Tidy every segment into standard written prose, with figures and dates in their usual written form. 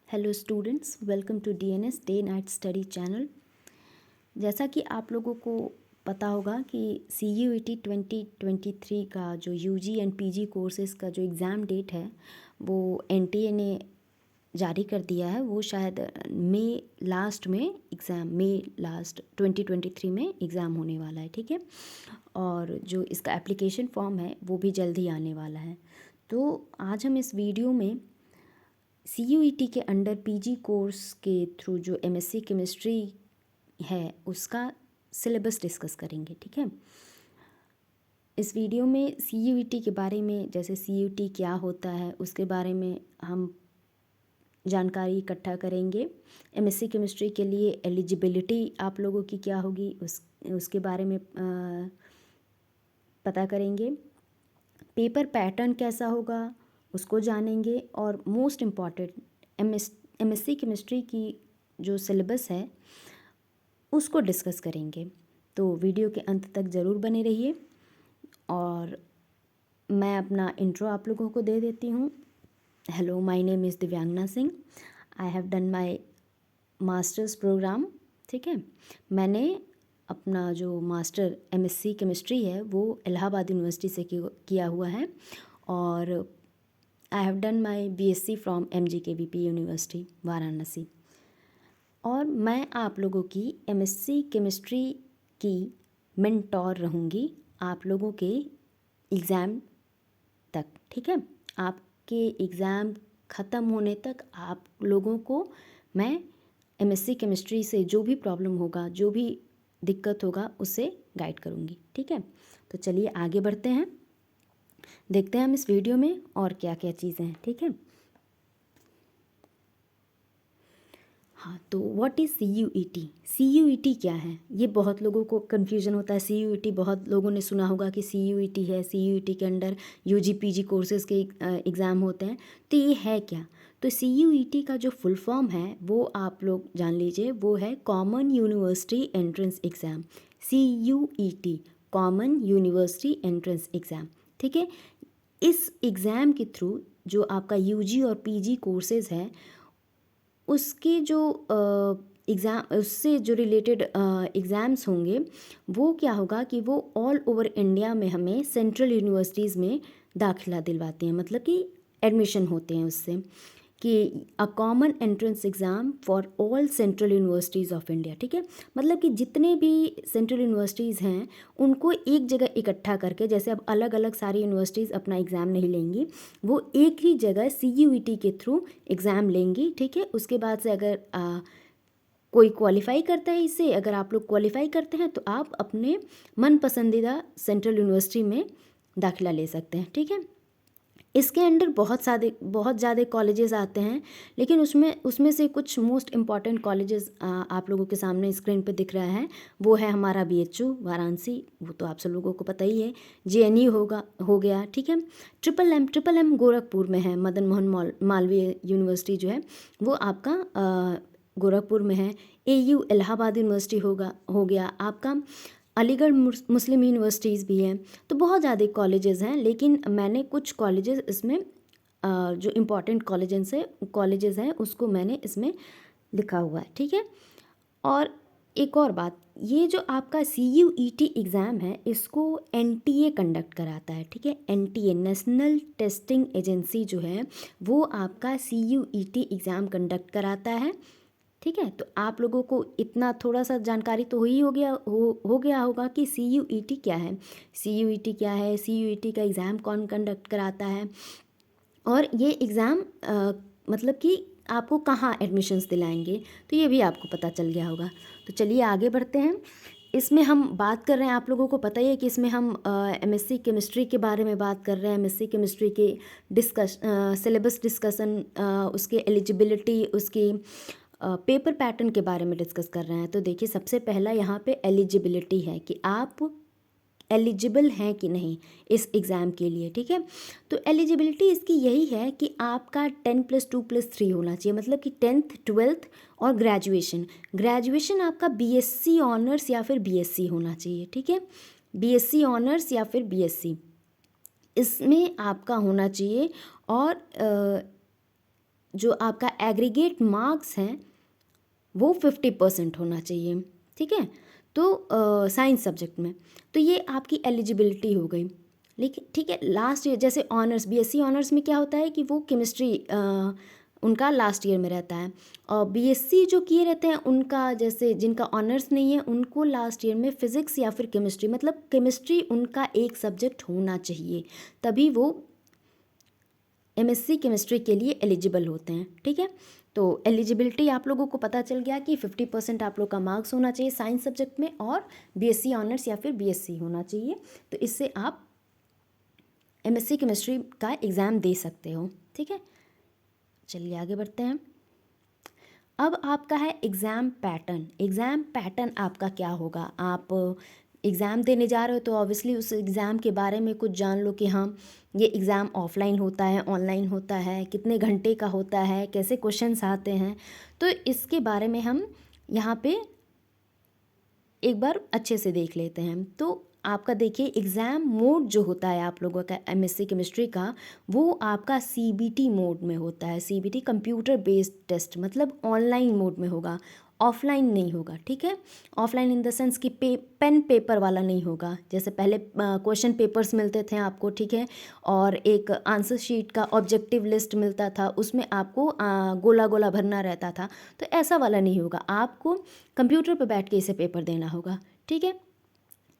Hello students, welcome to DNS day night study channel. जैसा कि आप लोगों को पता होगा कि CUET 2023 का जो यूजी एंड पीजी कोर्सेज़ का जो एग्ज़ाम डेट है वो एनटीए ने जारी कर दिया है। वो शायद मई लास्ट 2023 में एग्ज़ाम होने वाला है, ठीक है। और जो इसका एप्लीकेशन फॉर्म है वो भी जल्द ही आने वाला है। तो आज हम इस वीडियो में CUET के अंडर पीजी कोर्स के थ्रू जो MSc केमिस्ट्री है उसका सिलेबस डिस्कस करेंगे, ठीक है। इस वीडियो में CUET के बारे में, जैसे CUET क्या होता है उसके बारे में हम जानकारी इकट्ठा करेंगे। MSc केमिस्ट्री के लिए एलिजिबिलिटी आप लोगों की क्या होगी उसके बारे में पता करेंगे। पेपर पैटर्न कैसा होगा उसको जानेंगे। और मोस्ट इम्पॉर्टेंट MSc केमिस्ट्री की जो सिलेबस है उसको डिस्कस करेंगे। तो वीडियो के अंत तक ज़रूर बने रहिए। और मैं अपना इंट्रो आप लोगों को दे देती हूँ। Hello, my name is Divyangana Singh. I have done my masters programme, ठीक है। मैंने अपना जो मास्टर MSc केमिस्ट्री है वो इलाहाबाद यूनिवर्सिटी से किया हुआ है। और आई have done my BSc from MGKVP university Varanasi. और मैं आप लोगों की MSc केमिस्ट्री की मेंटोर रहूँगी आप लोगों के एग्ज़ाम तक, ठीक है। आपके एग्ज़ाम ख़त्म होने तक आप लोगों को मैं MSc केमिस्ट्री से जो भी प्रॉब्लम होगा, जो भी दिक्कत होगा उससे गाइड करूँगी, ठीक है। तो चलिए आगे बढ़ते हैं, देखते हैं हम इस वीडियो में और क्या क्या चीज़ें हैं, ठीक है। हाँ, तो व्हाट इज़ CUET? CUET क्या है, ये बहुत लोगों को कन्फ्यूजन होता है। CUET बहुत लोगों ने सुना होगा कि CUET है, CUET के अंडर UG PG कोर्सेज़ के एग्ज़ाम होते हैं। तो ये है क्या? तो CUET का जो फुल फॉर्म है वो आप लोग जान लीजिए, वो है common university entrance exam. CUET, common university entrance exam, ठीक है। इस एग्ज़ाम के थ्रू जो आपका UG और PG कोर्सेज़ है उसके जो एग्ज़ाम, उससे जो रिलेटेड एग्ज़ाम्स होंगे वो क्या होगा कि वो ऑल ओवर इंडिया में हमें सेंट्रल यूनिवर्सिटीज़ में दाखिला दिलवाते हैं, मतलब कि एडमिशन होते हैं उससे, कि a common entrance exam for all central universities of India, ठीक है। मतलब कि जितने भी सेंट्रल यूनिवर्सिटीज़ हैं उनको एक जगह इकट्ठा करके, जैसे अब अलग अलग सारी यूनिवर्सिटीज़ अपना एग्ज़ाम नहीं लेंगी, वो एक ही जगह CUET के थ्रू एग्ज़ाम लेंगी, ठीक है। उसके बाद से अगर कोई क्वालिफाई करता है इससे, अगर आप लोग क्वालिफाई करते हैं तो आप अपने मन पसंदीदा सेंट्रल यूनिवर्सिटी में दाखिला ले सकते हैं, ठीक है। इसके अंडर बहुत ज़्यादा कॉलेजेस आते हैं, लेकिन उसमें से कुछ मोस्ट इम्पॉर्टेंट कॉलेजेस आप लोगों के सामने स्क्रीन पे दिख रहा है। वो है हमारा BHU वाराणसी, वो तो आप सब लोगों को पता ही है। JNU हो गया, ठीक है। ट्रिपल एम गोरखपुर में है। मदन मोहन मालवीय यूनिवर्सिटी जो है वो आपका गोरखपुर में है। AU इलाहाबाद यूनिवर्सिटी हो गया आपका। अलीगढ़ मुस्लिम यूनिवर्सिटीज़ भी हैं। तो बहुत ज़्यादा कॉलेजेस हैं, लेकिन मैंने कुछ कॉलेजेस इसमें जो इम्पोर्टेंट कॉलेजेस हैं उसको मैंने इसमें लिखा हुआ है, ठीक है। और एक और बात, ये जो आपका CUET एग्ज़ाम है इसको NTA कंडक्ट कराता है, ठीक है। NTA नेशनल टेस्टिंग एजेंसी जो है वो आपका CUET एग्ज़ाम कंडक्ट कराता है, ठीक है। तो आप लोगों को इतना थोड़ा सा जानकारी तो हो गया होगा कि CUET क्या है। CUET क्या है, CUET का एग्ज़ाम कौन कंडक्ट कराता है, और ये एग्ज़ाम मतलब कि आपको कहाँ एडमिशन्स दिलाएंगे, तो ये भी आपको पता चल गया होगा। तो चलिए आगे बढ़ते हैं। इसमें हम बात कर रहे हैं, आप लोगों को पता ही है कि इसमें हम MSc केमिस्ट्री के बारे में बात कर रहे हैं। MSc केमिस्ट्री के सिलेबस डिस्कशन, उसके एलिजिबिलिटी, उसकी पेपर पैटर्न के बारे में डिस्कस कर रहे हैं। तो देखिए, सबसे पहला यहाँ पे एलिजिबिलिटी है कि आप एलिजिबल हैं कि नहीं इस एग्ज़ाम के लिए, ठीक है। तो एलिजिबिलिटी इसकी यही है कि आपका 10+2+3 होना चाहिए, मतलब कि 10th 12th और ग्रेजुएशन आपका BSc ऑनर्स या फिर BSc होना चाहिए, ठीक है। BSc ऑनर्स या फिर BSc इसमें आपका होना चाहिए। और जो आपका एग्रीगेट मार्क्स हैं वो 50% होना चाहिए, ठीक है। तो साइंस सब्जेक्ट में तो ये आपकी एलिजिबिलिटी हो गई। लेकिन ठीक है, लास्ट ईयर जैसे ऑनर्स, बीएससी ऑनर्स में क्या होता है कि वो केमिस्ट्री उनका लास्ट ईयर में रहता है, और बीएससी जो किए रहते हैं उनका, जैसे जिनका ऑनर्स नहीं है उनको लास्ट ईयर में फिज़िक्स या फिर केमिस्ट्री, मतलब केमिस्ट्री उनका एक सब्जेक्ट होना चाहिए, तभी वो एमएससी केमिस्ट्री के लिए एलिजिबल होते हैं, ठीक है। तो एलिजिबिलिटी आप लोगों को पता चल गया कि 50% आप लोग का मार्क्स होना चाहिए साइंस सब्जेक्ट में, और बीएससी ऑनर्स या फिर बीएससी होना चाहिए, तो इससे आप एमएससी केमिस्ट्री का एग्ज़ाम दे सकते हो, ठीक है। चलिए आगे बढ़ते हैं। अब आपका है एग्ज़ाम पैटर्न। एग्ज़ाम पैटर्न आपका क्या होगा, आप एग्ज़ाम देने जा रहे हो तो ऑब्वियसली उस एग्ज़ाम के बारे में कुछ जान लो कि हाँ ये एग्ज़ाम ऑफलाइन होता है, ऑनलाइन होता है, कितने घंटे का होता है, कैसे क्वेश्चंस आते हैं, तो इसके बारे में हम यहाँ पे एक बार अच्छे से देख लेते हैं। तो आपका देखिए एग्ज़ाम मोड जो होता है आप लोगों का एमएससी केमिस्ट्री का, वो आपका सीबीटी मोड में होता है। सीबीटी कंप्यूटर बेस्ड टेस्ट, मतलब ऑनलाइन मोड में होगा, ऑफलाइन नहीं होगा, ठीक है। ऑफलाइन इन द सेंस कि पेन पेपर वाला नहीं होगा, जैसे पहले क्वेश्चन पेपर्स मिलते थे आपको, ठीक है, और एक आंसर शीट का ऑब्जेक्टिव लिस्ट मिलता था, उसमें आपको गोला गोला भरना रहता था, तो ऐसा वाला नहीं होगा, आपको कंप्यूटर पर बैठ के इसे पेपर देना होगा, ठीक है।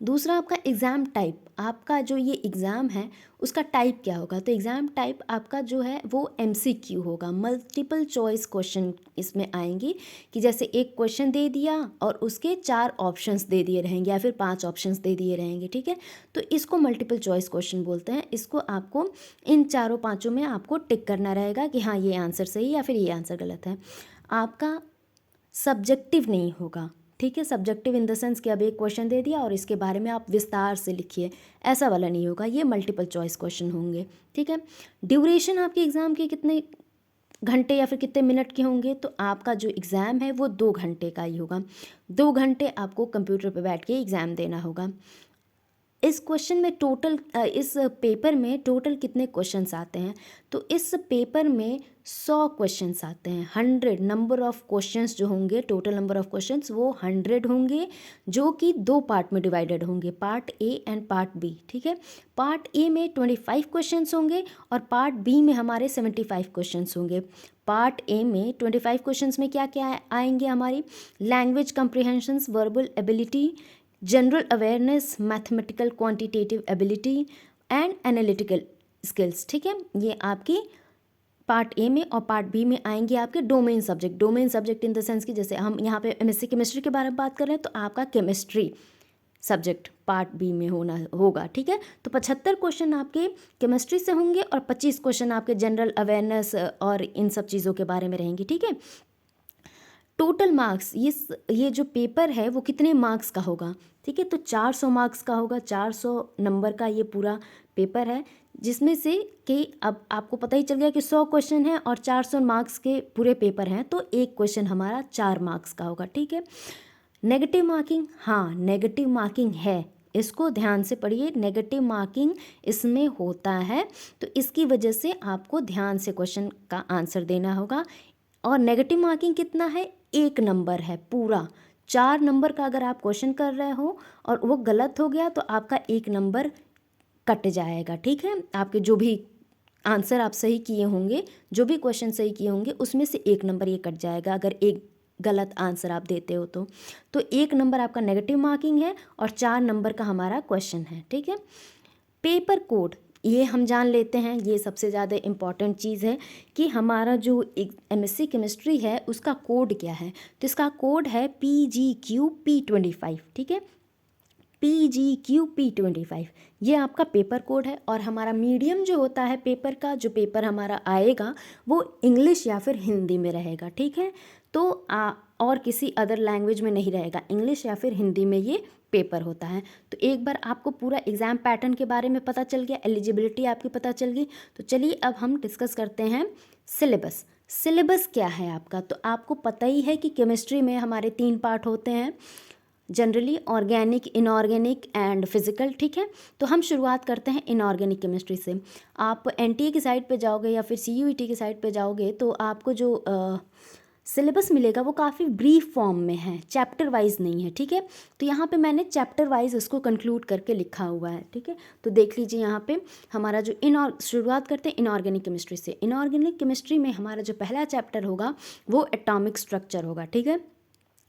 दूसरा आपका एग्ज़ाम टाइप, आपका जो ये एग्ज़ाम है उसका टाइप क्या होगा, तो एग्ज़ाम टाइप आपका जो है वो एमसीक्यू होगा, मल्टीपल चॉइस क्वेश्चन इसमें आएंगी, कि जैसे एक क्वेश्चन दे दिया और उसके 4 ऑप्शंस दे दिए रहेंगे या फिर 5 ऑप्शंस दे दिए रहेंगे, ठीक है, तो इसको मल्टीपल चॉइस क्वेश्चन बोलते हैं। इसको आपको इन चारों पाँचों में आपको टिक करना रहेगा कि हाँ ये आंसर सही या फिर ये आंसर गलत है। आपका सब्जेक्टिव नहीं होगा, ठीक है, सब्जेक्टिव इन द सेंस कि अब एक क्वेश्चन दे दिया और इसके बारे में आप विस्तार से लिखिए, ऐसा वाला नहीं होगा, ये मल्टीपल चॉइस क्वेश्चन होंगे, ठीक है। ड्यूरेशन आपके एग्ज़ाम के कितने घंटे या फिर कितने मिनट के होंगे, तो आपका जो एग्ज़ाम है वो 2 घंटे का ही होगा, 2 घंटे आपको कंप्यूटर पर बैठ के एग्ज़ाम देना होगा। इस क्वेश्चन में टोटल इस पेपर में टोटल कितने क्वेश्चंस आते हैं, तो इस पेपर में 100 क्वेश्चंस आते हैं, 100 नंबर ऑफ़ क्वेश्चंस जो होंगे, टोटल नंबर ऑफ़ क्वेश्चंस वो 100 होंगे, जो कि 2 पार्ट में डिवाइडेड होंगे, part A and part B, ठीक है। पार्ट ए में 25 क्वेश्चंस होंगे और पार्ट बी में हमारे 75 क्वेश्चंस होंगे। पार्ट ए में 25 क्वेश्चंस में क्या क्या आएंगे, हमारी language comprehensions, verbal ability, general awareness, mathematical quantitative ability and analytical skills, ठीक है, ये आपकी पार्ट ए में, और पार्ट बी में आएंगे आपके domain subject. Domain subject in the sense कि जैसे हम यहाँ पे एमएससी केमिस्ट्री के बारे में बात कर रहे हैं, तो आपका केमिस्ट्री सब्जेक्ट पार्ट बी में होगा, ठीक है। तो 75 क्वेश्चन आपके केमिस्ट्री से होंगे और 25 क्वेश्चन आपके जनरल अवेयरनेस और इन सब चीज़ों के बारे में रहेंगे, ठीक है। टोटल मार्क्स, ये जो पेपर है वो कितने मार्क्स का होगा, ठीक है, तो 400 मार्क्स का होगा, 400 नंबर का ये पूरा पेपर है, जिसमें से कि अब आपको पता ही चल गया कि 100 क्वेश्चन है और 400 मार्क्स के पूरे पेपर हैं, तो एक क्वेश्चन हमारा 4 मार्क्स का होगा, ठीक है। नेगेटिव मार्किंग, हाँ नेगेटिव मार्किंग है, इसको ध्यान से पढ़िए, नेगेटिव मार्किंग इसमें होता है, तो इसकी वजह से आपको ध्यान से क्वेश्चन का आंसर देना होगा। और नेगेटिव मार्किंग कितना है, 1 नंबर है पूरा, 4 नंबर का अगर आप क्वेश्चन कर रहे हो और वो गलत हो गया तो आपका 1 नंबर कट जाएगा, ठीक है। आपके जो भी आंसर आप सही किए होंगे, जो भी क्वेश्चन सही किए होंगे, उसमें से 1 नंबर ये कट जाएगा अगर एक गलत आंसर आप देते हो तो 1 नंबर आपका नेगेटिव मार्किंग है और 4 नंबर का हमारा क्वेश्चन है, ठीक है। पेपर कोड, ये हम जान लेते हैं, ये सबसे ज़्यादा इम्पॉर्टेंट चीज़ है कि हमारा जो एमएससी केमिस्ट्री है उसका कोड क्या है, तो इसका कोड है PGQP25, ठीक है, PGQP25, ये आपका पेपर कोड है। और हमारा मीडियम जो होता है पेपर का, जो पेपर हमारा आएगा वो इंग्लिश या फिर हिंदी में रहेगा, ठीक है, तो और किसी अदर लैंग्वेज में नहीं रहेगा, इंग्लिश या फिर हिंदी में ये पेपर होता है। तो एक बार आपको पूरा एग्ज़ाम पैटर्न के बारे में पता चल गया, एलिजिबिलिटी आपकी पता चल गई, तो चलिए अब हम डिस्कस करते हैं सिलेबस। सिलेबस क्या है आपका, तो आपको पता ही है कि केमिस्ट्री में हमारे 3 पार्ट होते हैं, generally organic, inorganic and physical, ठीक है। तो हम शुरुआत करते हैं इनऑर्गेनिक केमिस्ट्री से। आप एनटीए की साइट पे जाओगे या फिर सीयूईटी की साइट पे जाओगे तो आपको जो सिलेबस मिलेगा वो काफ़ी ब्रीफ फॉर्म में है, चैप्टर वाइज नहीं है, ठीक है। तो यहाँ पे मैंने चैप्टर वाइज इसको कंक्लूड करके लिखा हुआ है, ठीक है। तो देख लीजिए यहाँ पे हमारा जो शुरुआत करते हैं इनऑर्गेनिक केमिस्ट्री से। इनऑर्गेनिक केमिस्ट्री में हमारा जो पहला चैप्टर होगा वो एटॉमिक स्ट्रक्चर होगा, ठीक है।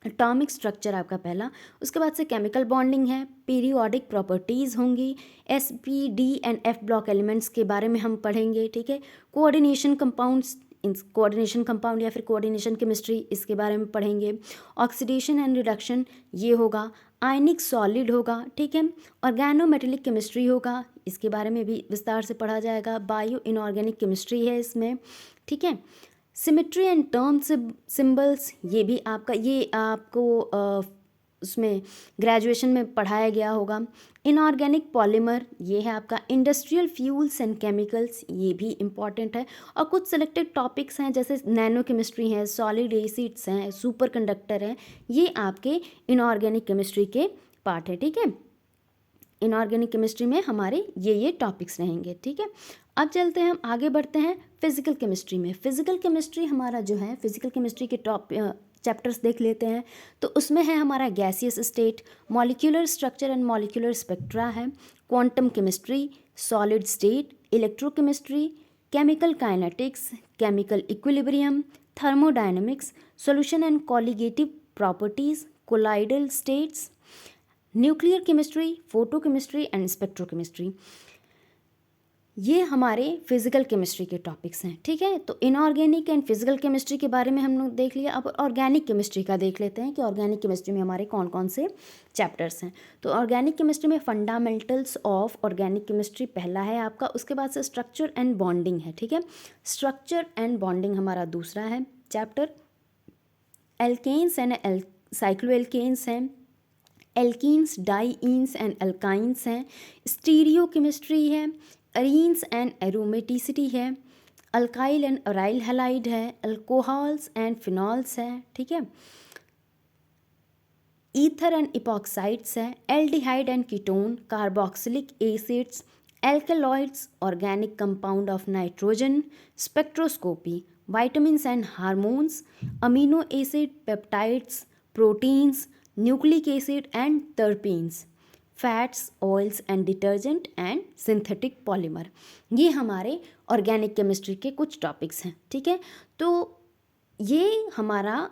एटॉमिक स्ट्रक्चर आपका पहला। उसके बाद से केमिकल बॉन्डिंग है, पीरियोडिक प्रॉपर्टीज़ होंगी, SP, D and F block elements के बारे में हम पढ़ेंगे, ठीक है। कोऑर्डिनेशन कंपाउंड्स, कोऑर्डिनेशन कंपाउंड या फिर कोऑर्डिनेशन केमिस्ट्री, इसके बारे में पढ़ेंगे। ऑक्सीडेशन एंड रिडक्शन ये होगा। आयनिक सॉलिड होगा, ठीक है। ऑर्गेनोमेटेलिक केमिस्ट्री होगा, इसके बारे में भी विस्तार से पढ़ा जाएगा। बायो इनऑर्गेनिक केमिस्ट्री है इसमें, ठीक है। सिमेट्री एंड टर्म सिंबल्स, ये भी आपका, ये आपको उसमें ग्रेजुएशन में पढ़ाया गया होगा। इनऑर्गेनिक पॉलीमर, ये है आपका। इंडस्ट्रियल फ्यूल्स एंड केमिकल्स, ये भी इम्पॉर्टेंट है। और कुछ सेलेक्टेड टॉपिक्स हैं जैसे नैनो केमिस्ट्री है, सॉलिड एसिड्स हैं, सुपर कंडक्टर हैं, ये आपके इनऑर्गेनिक केमिस्ट्री के पार्ट है, ठीक है। इनऑर्गेनिक केमिस्ट्री में हमारे ये टॉपिक्स रहेंगे, ठीक है। अब चलते हैं, हम आगे बढ़ते हैं फिजिकल केमिस्ट्री में। फिजिकल केमिस्ट्री हमारा जो है, फिजिकल केमिस्ट्री के चैप्टर्स देख लेते हैं। तो उसमें है हमारा gaseous state, molecular structure and molecular spectra है, quantum chemistry, solid state, electrochemistry, chemical kinetics, chemical equilibrium, thermodynamics, solution and colligative properties, colloidal states, nuclear chemistry, photochemistry and spectrochemistry. ये हमारे फिजिकल केमिस्ट्री के टॉपिक्स हैं, ठीक है। तो inorganic and physical chemistry के बारे में हम लोग देख लिया। अब ऑर्गेनिक केमिस्ट्री का देख लेते हैं कि ऑर्गेनिक केमिस्ट्री में हमारे कौन कौन से चैप्टर्स हैं। तो ऑर्गेनिक केमिस्ट्री में फंडामेंटल्स ऑफ ऑर्गेनिक केमिस्ट्री पहला है आपका। उसके बाद से स्ट्रक्चर एंड बॉन्डिंग है, ठीक है। स्ट्रक्चर एंड बॉन्डिंग हमारा दूसरा है चैप्टर। एल्केन्स एंड साइक्लोएल्केन्स हैं, एल्कीन्स, डाईईन्स एंड अल्काइंस हैं, स्टीरियो केमिस्ट्री है, अरीन्स एंड एरोमेटिसिटी है, अल्काइल एंड अराइल हैलाइड है, अल्कोहल्स एंड फिनॉल्स है, ठीक है। ईथर एंड इपॉक्साइड्स है, aldehyde and ketone, carboxylic acids, alkaloids, organic compound of nitrogen, spectroscopy, vitamins and hormones, amino acid, peptides, proteins, nucleic acid and terpenes, fats, oils and detergent and synthetic polymer. ये हमारे organic chemistry के कुछ topics हैं, ठीक है। तो ये हमारा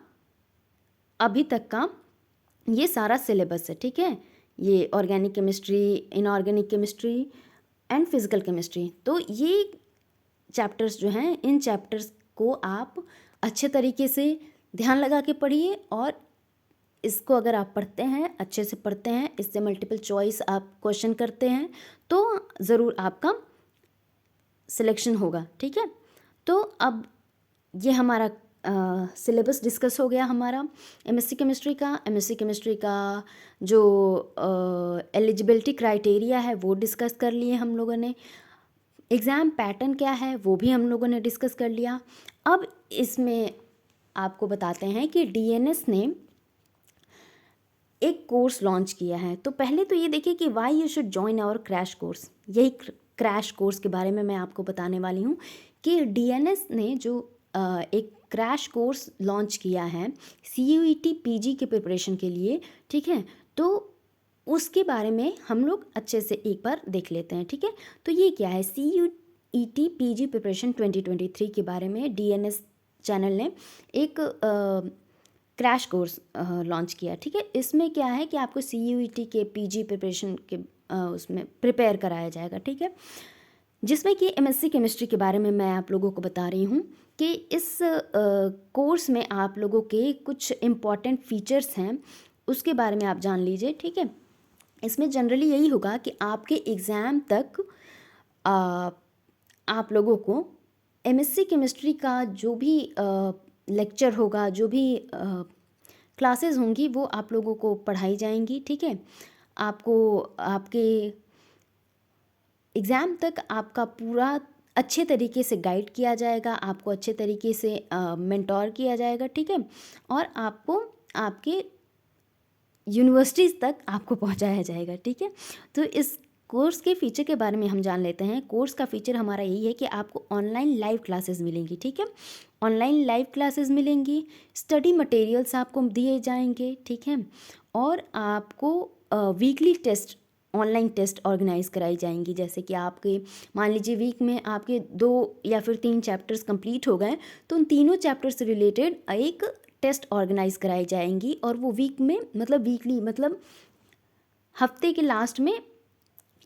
अभी तक का ये सारा सिलेबस है, ठीक है। ये organic chemistry, inorganic chemistry and physical chemistry. तो ये चैप्टर्स जो हैं, इन चैप्टर्स को आप अच्छे तरीके से ध्यान लगा के पढ़िए। और इसको अगर आप पढ़ते हैं, अच्छे से पढ़ते हैं, इससे मल्टीपल चॉइस आप क्वेश्चन करते हैं तो ज़रूर आपका सिलेक्शन होगा, ठीक है। तो अब ये हमारा सिलेबस डिस्कस हो गया हमारा एमएससी केमिस्ट्री का। एमएससी केमिस्ट्री का जो एलिजिबिलिटी क्राइटेरिया है वो डिस्कस कर लिए हम लोगों ने। एग्ज़ाम पैटर्न क्या है वो भी हम लोगों ने डिस्कस कर लिया। अब इसमें आपको बताते हैं कि डीएनएस ने एक कोर्स लॉन्च किया है। तो पहले तो ये देखिए कि why you should join our crash course. यही क्रैश कोर्स के बारे में मैं आपको बताने वाली हूँ कि डीएनएस ने जो एक क्रैश कोर्स लॉन्च किया है सीयूईटी पीजी के प्रिपरेशन के लिए, ठीक है। तो उसके बारे में हम लोग अच्छे से एक बार देख लेते हैं, ठीक है। तो ये क्या है, सीयूईटी पीजी प्रिपरेशन 2023 के बारे में डीएनएस चैनल ने एक क्रैश कोर्स लॉन्च किया, ठीक है। इसमें क्या है कि आपको सीयूईटी के पीजी प्रिपरेशन के उसमें प्रिपेयर कराया जाएगा, ठीक है। जिसमें कि एमएससी केमिस्ट्री के बारे में मैं आप लोगों को बता रही हूँ कि इस कोर्स में आप लोगों के कुछ इम्पॉर्टेंट फीचर्स हैं, उसके बारे में आप जान लीजिए, ठीक है। इसमें जनरली यही होगा कि आपके एग्ज़ाम तक आप लोगों को एमएससी केमिस्ट्री का जो भी लेक्चर होगा, जो भी क्लासेस होंगी वो आप लोगों को पढ़ाई जाएंगी, ठीक है। आपको आपके एग्ज़ाम तक आपका पूरा अच्छे तरीके से गाइड किया जाएगा, आपको अच्छे तरीके से मेंटोर किया जाएगा, ठीक है। और आपको आपके यूनिवर्सिटीज़ तक आपको पहुंचाया जाएगा, ठीक है। तो इस कोर्स के फ़ीचर के बारे में हम जान लेते हैं। कोर्स का फ़ीचर हमारा यही है कि आपको ऑनलाइन लाइव क्लासेस मिलेंगी, ठीक है। ऑनलाइन लाइव क्लासेस मिलेंगी, स्टडी मटेरियल्स आपको दिए जाएंगे, ठीक है। और आपको weekly test, online test organise कराई जाएंगी। जैसे कि आपके मान लीजिए वीक में आपके 2 या फिर 3 चैप्टर्स कंप्लीट हो गए, तो उन तीनों चैप्टर से रिलेटेड एक टेस्ट ऑर्गेनाइज कराई जाएंगी, और वो वीक में मतलब वीकली मतलब हफ्ते के लास्ट में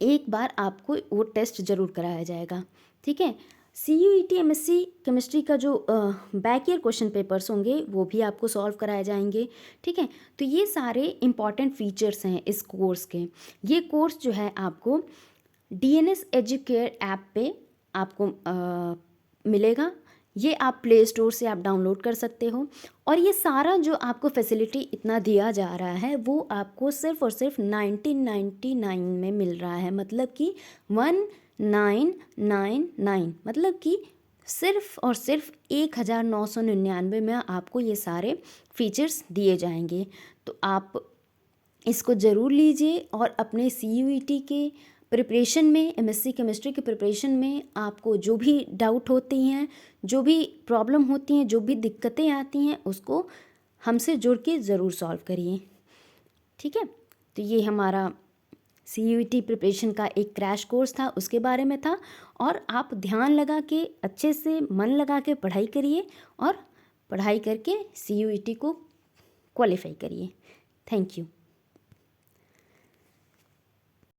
एक बार आपको वो टेस्ट ज़रूर कराया जाएगा, ठीक है। CUET MSc केमिस्ट्री का जो बैक ईयर क्वेश्चन पेपर्स होंगे वो भी आपको सॉल्व कराए जाएंगे, ठीक है। तो ये सारे इम्पॉर्टेंट फीचर्स हैं इस कोर्स के। ये कोर्स जो है आपको DNS एजुकेयर ऐप पे आपको मिलेगा। ये आप प्ले स्टोर से आप डाउनलोड कर सकते हो, और ये सारा जो आपको फैसिलिटी इतना दिया जा रहा है वो आपको सिर्फ और सिर्फ 1999 में मिल रहा है। मतलब कि 1999, मतलब कि सिर्फ और सिर्फ 1999 में आपको ये सारे फीचर्स दिए जाएंगे। तो आप इसको ज़रूर लीजिए, और अपने CUET के प्रिपरेशन में, MSc केमिस्ट्री के प्रिपरेशन में आपको जो भी डाउट होती हैं, जो भी प्रॉब्लम होती हैं, जो भी दिक्कतें आती हैं, उसको हमसे जुड़ के ज़रूर सॉल्व करिए, ठीक है। तो ये हमारा CUET प्रिपरेशन का एक क्रैश कोर्स था, उसके बारे में था। और आप ध्यान लगा के अच्छे से मन लगा के पढ़ाई करिए, और पढ़ाई करके CUET को क्वालिफाई करिए। Thank you.